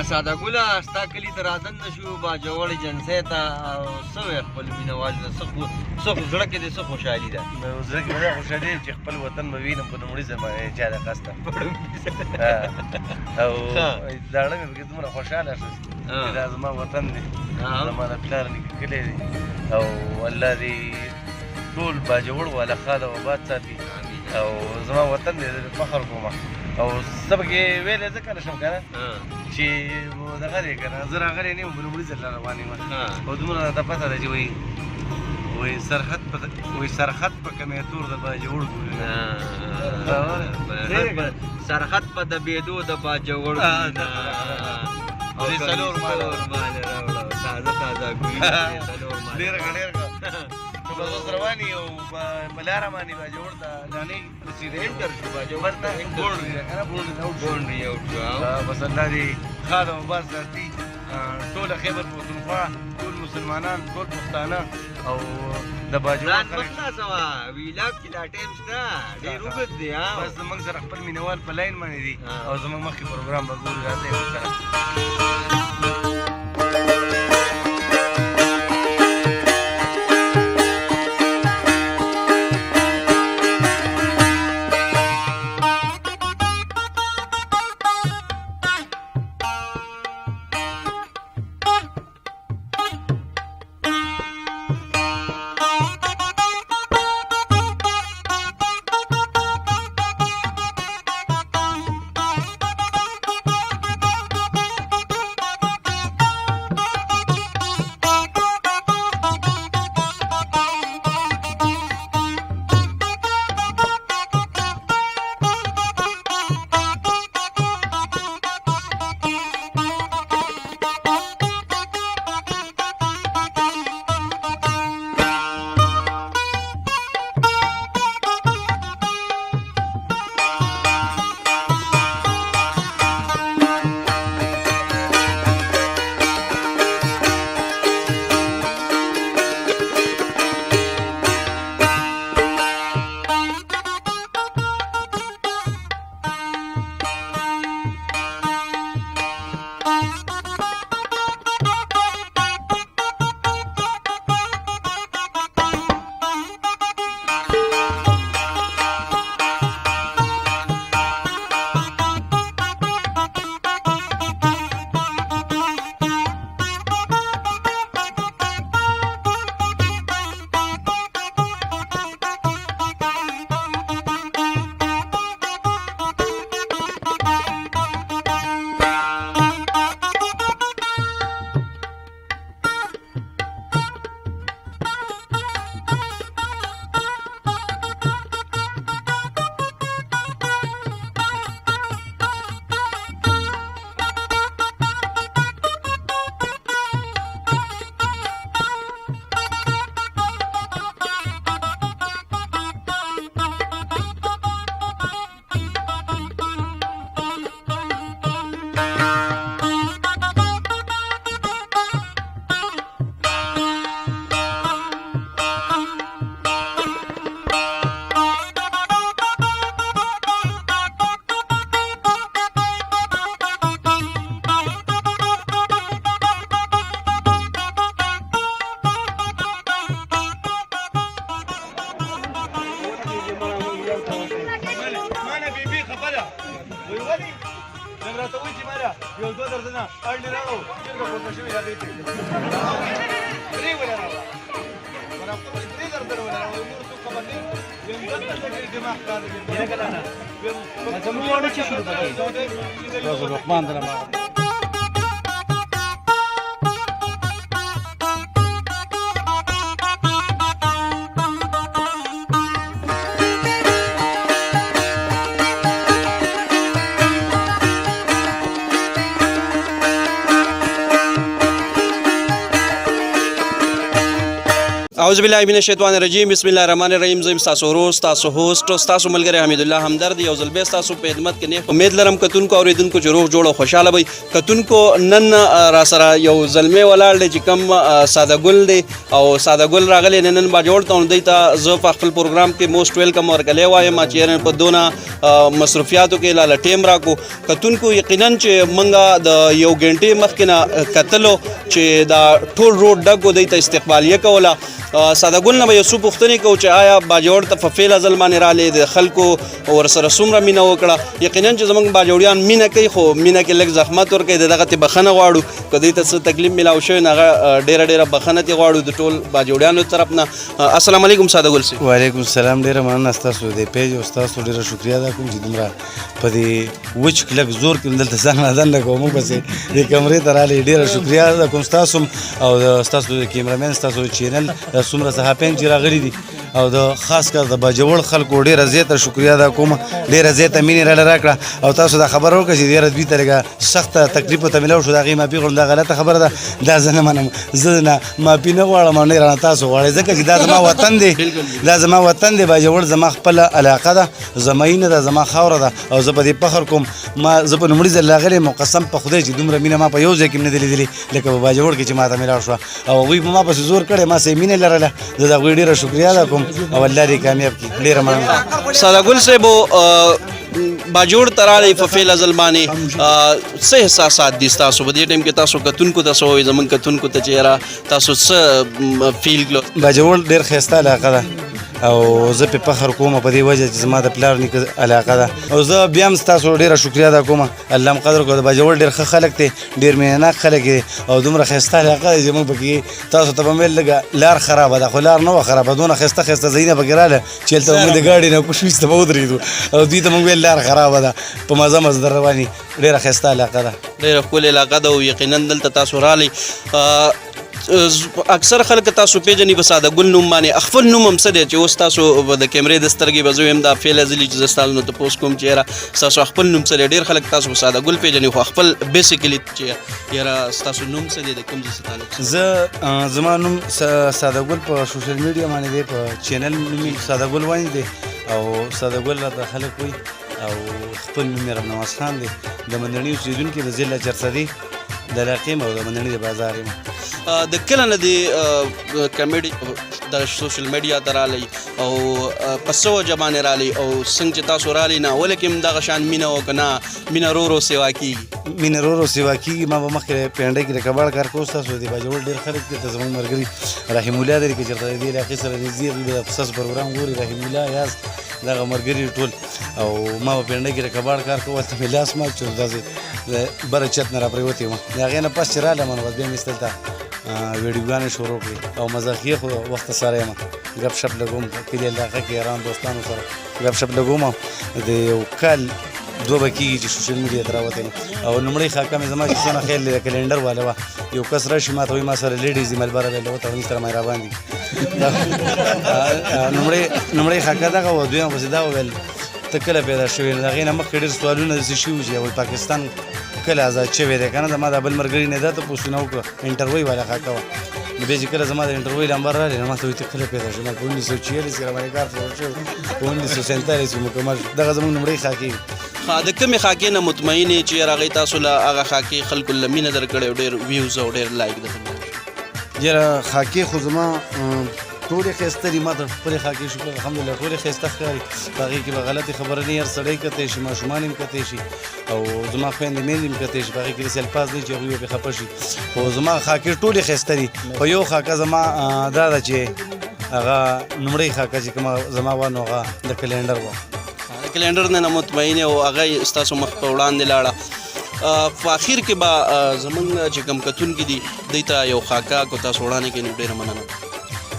ساده ګله ستا کلي ته راځن نه شو باجوړې جنسۍ ته او څه وایې خپل مینهوال ته څه زړه کې دې څه خوشحالي ده؟ زړه کې دا خوشحالي چې خپل وطن به وینم په لومړي ځل باندې چا د قصده او زاړه مې پکې دومره خوشحاله شوم چې دا زما وطن دی زما د پلار نیکه کلی دی او الله دې ټول باجوړ والا ښاد او آباد ساتي او زما وطن دی فخر کوم او زه پکې ویلی ځکه نه شم که نه چې دغه دی که نه زه راغلی نه یم په لومړي ځل روان یم او دومره راته پته ده چې وایي سرحد په کمیتور د باجوړ سرحد په دبېدو د باجوړ او څلور ماله راوړه تازه ګلونه ډېره ښه ډېره ښه نو بس اوس روان یو په لاره باندې باجوړ ته لاندې رسېدی انټر شو باجوړ ته بونډ دی که نه بونډ یو شو بس الله دې ښاد او آباد ساتي ټوله خیبر پښتونخوا ټول مسلمانان ټول پښتانه او د باجوړ ځان مه خلاصوه ویلاګ کې لا ټایم شته ډېر اوږد دی بس زموږ سره خپل مینهوال په لاین باندې دي او زموږ مخکې پروګرام به ګوري راځئ ورسره یو دوه درځنه اړلې راغلو چېرته پورته شوي هغې ته درې ولې راغله برابر ولې درې درځنه ولې راغلو نور څوک خبر نه ویم دلته څه دماغ کار دی زموږ واړه چې شروع کړي تاسو لقمان درما اعوذ بالله من الشیطان الرجیم بسم الله الرحمن الرحیم زم تاسو روز تاسو هوست تاسو ملګری حمید الله همدرد یو ځل به تاسو په خدمت کې نه امید لرم کتونکو اوریدونکو چې روغ جوړ او خوشاله وي کتونکو نن را سره یو زلمی ولاړ دی چې کم ساده ګل دی او ساده ګل راغلی نن با جوړ ته دی ته زه په خپل پروګرام کې موست ویلکم ورکلې وایم چې په دونه مصرفیاتو کې لاله ټیم راکو کتونکو یقینا چې منګه د یو غنټې مخکې نه کتلو چې دا ټول روډ ډکو دی ته استقبالیه کوله ساده ګل نه به یو څو پوښتنې کوو چې آیا باجوړ ته په فعله ځل باندې رالی د خلکو ورسره څومره مینه وکړه یقینا چې زموږ باجوړیان مینه کوي خو مینه کې لږ زحمت ورکوي د دغه ته بخښنه غواړو که دوی ته څه تکلیف میلاو شوی نو هغه ډېره بخښنه ترې غواړو د ټول باجوړیانو طرف نه السلام علیکم ساده ګل صاحب وعلیکم السلام ډېره مننه ستاسو د پیج او ستاسو ډېره شکریا ادا کوم چې دومره په دې وچ کلک زور کې دلته ځان نه کوم موږ پسې د کمرې ته رالی ډېره شکریا ادا کوم ستاسو او ستاسو د کیمرامین ستاسو چینل څومره صحافیان چې راغلي دي او د خاص کر د باجوړ خلکو ډېره زیاته شکریا ادا کوم ډېره زیاته مینې راله راکړه او تاسو دا خبره وکړه چې ډېره دوی ته لږه سخته تکلیف ورته میلاو شو د هغې معافي غواړم دا غلطه خبره ده دا زه نه منم زه نه معافي نه غواړم او نه رانه تاسو غواړئ ځکه چې دا زما وطن دی دا زما وطن دی باجوړ زما خپله علاقه ده زما مینه ده زما خاوره ده او زه په دې فخر کوم ما زه په لومړي ځل راغلی یم او قسم په خدای چې دومره مینه ما په یو ځای کې هم نه دی لیدلې لکه په باجوړ کې چې ما ته میلاو شوه او هغوی په ما پسې زور کړی ما سره یې مینه لرله زه د هغوی ډېره شکریا ادا کوم او الله دې کامیاب کړي ډېره مننه ساده ګل صاحب باجوړ ته رالی په فعله ځل باندې څه احساسات دي ستاسو په دې ټایم کې تاسو کتونکو ته څه وایي زموږ کتونکو ته چې یاره تاسو څه فیل کړو باجوړ ډېر ښایسته علاقه ده او زه پې فخر کوم په دې وجه چې زما د پلار نیکه علاقه ده او زه بیا هم ستاسو ډېره شکریا ادا کوم الله هم قدر کړو د باجوړ ډېر ښه خلک دی ډېر مینهناک خلک دی او دومره ښایسته علاقه دی چې موږ پکې تاسو ته به مې لږه لار خرابه ده خو لار نه وه خرابه دونه ښایسته ښایسته ځایونه پکې راله چې هلته به موږ د ګاډي نه کوشو ایسته به ودرېدو او دوی ته موږ ویل لار خرابه ده په مزه مزه در رواني ډېره ښایسته علاقه ده ډېره ښکلې علاقه ده او یقینا دلته تاسو رالی اکثر خلک تاسو پیژني په ساده ګل نوم باندې خپل نوم هم څه دی چې اوس تاسو د کیمرې د سترګې به زه ویم دا فعله ځلي چې زه ستاسو نه تپوس کوم چې یاره ستاسو خپل نوم څه دی ډېر خلک تاسو په ساده ګل پیژني خو خپل بیسیکلي چې یاره ستاسو نوم څه دی د کوم ځای څخه تعلق زه زما نوم ساده ګل په سوشل میډیا باندې دی په چینل نوم یې ساده ګل باندې دی او ساده ګل راته خلک وایي او خپل نوم یې ربنواز خان دی د مندڼي اوسېدونکی د ضلع چرسدي د علاقې یم او د مندڼي د بازار یم د کله نه د کمیډي د سوشل میډیا ته رالی او په څه وجه باندې رالی او څنګه چې تاسو رالی نه ولې کې هم دغه شان مینه و که نه مینه رو سیوا کېږي مینه رو سیوا کېږي ما به مخکې پینډۍ کې د کباړ کار کوو ستاسو د باجوړ ډېر خلک دلته زموږ ملګري رحیم الله دی که چېرته د دې علاقې سره نږدې هغوی به د ستاسو پروګرام ګوري رحیم الله یاز دغه ملګري ټول او ما به پینډۍ کې د کباړ کار کوو هلته مې لاس مات شو داسې د بره چت نه را پرېوتې وم د هغې نه پس چې رالم نو بس بیا مې دلته ویډیوګانې شروع کړې او مزاحیه خو وخته سره یم ګپ شپ لګوم کلي علاقه کې یاران دوستانو سره ګپ شپ لګوم د یو کال دوه به کېږي چې سوشل میډیا ته راوتی یم او لومړۍ خاکه مې زما چې څونه خیال دی د کلنډر والا وه یو کس راشي ما ته وایي ما سره لیډیز دي ملبره ویله وتړني سره مهربان دي لومړۍ خاکه دغه وه دویمه پسې دا وویل ته کله پیدا شوې د هغې نه مخکې ډېر سوالونه داسې شوي چې وایي پاکستان کله آزاد شوی دی که نه زما دا بل ملګري نه دا تپوسونه وکړه انټروی والا خاکه وه نو بیا چې کله زما د انټروی نمبر راغلی نو ما ته وایي ته کله پیدا شوې ما په 1946 کې راباندې کار شروع شوی په 1947 کې مکمل شو دغه زموږ لومړۍ خاکې د کومې خاکې نه مطمئن یې چې یاره هغې تاسو له هغه خاکې خلکو له مینه درکړی او ډېر ویوز او ډېر لایک درته یاره خاکې خو زما ټولې ښایسته دي ما ته خپلې خاکې شکر الحمدلله ټولې ښایسته ښکاري په هغې کې به غلطې خبره نه هر سړی کتی شي ماشومان هم کتی شي او زما خویندې میندې هم کتی شي په هغې کې داسې الفاظ دی چې هغوی به پرې خفه شي خو زما خاکې ټولې ښایسته دي خو یو خاکه زما دا ده چې هغه لومړۍ خاکه چې کومه زما وه نو هغه د کلنډر وه د کلنډر نه مطمئن او هغه ستاسو مخ په وړاندې لاړه په اخر کې به زموږ چې کوم کتونکي دي دوی ته یو خاکه کو تاسو وړاندې کړي نو ډېره مننه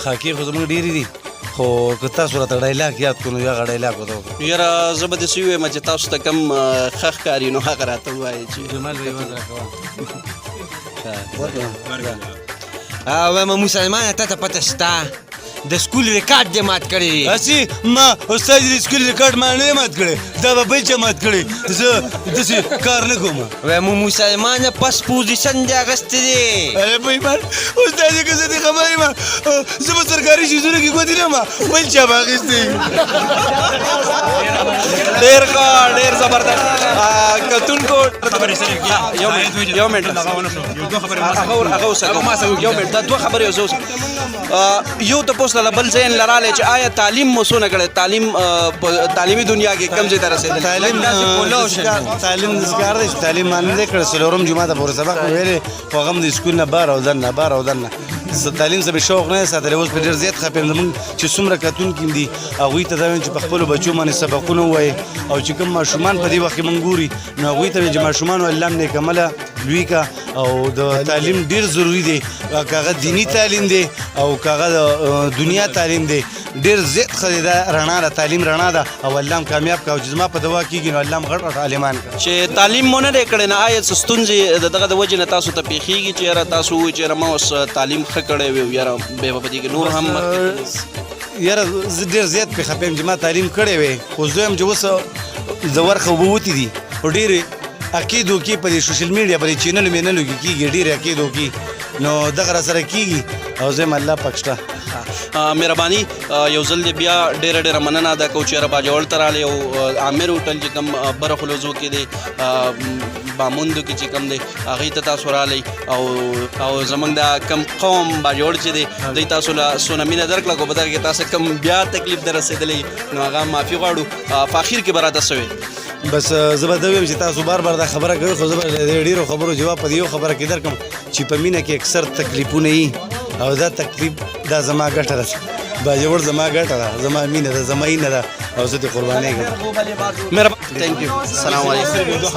خاکې خو زموږ ډېرې دي خو که تاسو راته ډایلاګ یاد کړو نو یو هغه ډایلاګ ورته وکړو یاره زه به داسې ووایم چې تاسو ته کوم ښه ښکاري نو هغه راته ووایئ چې جمال به یې وز راکوه وایم مسلمانه تا ته پته شته د سکول ریکارډ دې مات کړی. اسی ما استاد دې سکول ریکارډ ما نه مات کړی دا به بل چا مات کړی زه داسې کار نه کوم. وای مو مسلمانه پس پوزیشن دې اغوستی دی. اره بېمان استاد که زه دې خبر یم زه به سرکاري شیزونو کې ګوتې نه یم بل چا به اخیستی. ډېر ښه ډېر زبردست کتونکو یو منټ هغه وسه یو منټ دا دوه خبرې اوس یو تپوس له بل ځای نه رالی چې آیا تعلیم مو څونه کړی تعلیم په تعلیمي دنیا کې کوم ځای ته رسېدلی تعلیم داسې کار دی چې تعلیم ما نه دی کړی څلورم جمعه ته پورې سبق مې ویلی خو هغه هم د سکول نه بار او دننه تعلیم څه مې شوق نه دی ساتلی اوس پرې ډېر زیات خفه یم زمونږ چې څومره کتونکي دي هغوی ته دا وایم چې په خپلو بچو باندې سبقونه ووایي او چې کوم ماشومان په دې وخت کې مونږ ګوري نو هغوی ته وایي چې ماشومانو الله م نیک عمله لوی کا او د تعلیم ډېر ضروري دی که هغه دیني تعلیم دی او که هغه د دنیا تعلیم دی ډېر زیات ښه دی دا رڼا ده تعلیم رڼا ده او الله م کامیاب کا او چې زما په دوا کېږي نو الله م غټ غټ عالمان کا چې تعلیم مو نه دی کړی نه آیا څه ستونزې د دغه د وجې نه تاسو ته پېښېږي چې یاره تاسو ووایئ چې یاره ما اوس تعلیم ښه کړی وي او یاره بیا به په دې کې نور هم یاره زه ډېر زیات پې خفه یم چې ما تعلیم کړی وی خو زه یم چې اوس د ورخه اوبه وتې دي خو ډېرې عقیدو کې په دې سوشل میډیا په دې چینلو مینلو کې کېږي ډېرې عقیدو کې نو دغه را سره کېږي او زه یم الله پاک شته. مهرباني یو ځل دې بیا ډېره مننه ادا کوو چې یاره باجوړ ته رالی او عامر هوټل چې کوم برخلوزو کې دی باموندو کې چې کوم دی هغې ته تاسو رالی او زموږ دا کم قوم باجوړ چې دی دوی تاسو له څونه مینه درکړه خو په دغه کې تاسو کم بیا تکلیف در رسېدلی نو هغه معافي غواړو په اخر کې به راته څه وی بس زه به دا ویم چې تاسو بار دا خبره کوئ خو زه به د ډېرو خبرو جواب په دې یو خبره کې درکړم چې په مینه کې اکثر تکلیفونه وي او دا تکلیف دا زما ګټه ده باجوړ زما ګټه ده زما مینه ده زما اینه ده او زه دې قربانېږم. مهرباني تھینک یو السلام علیکم.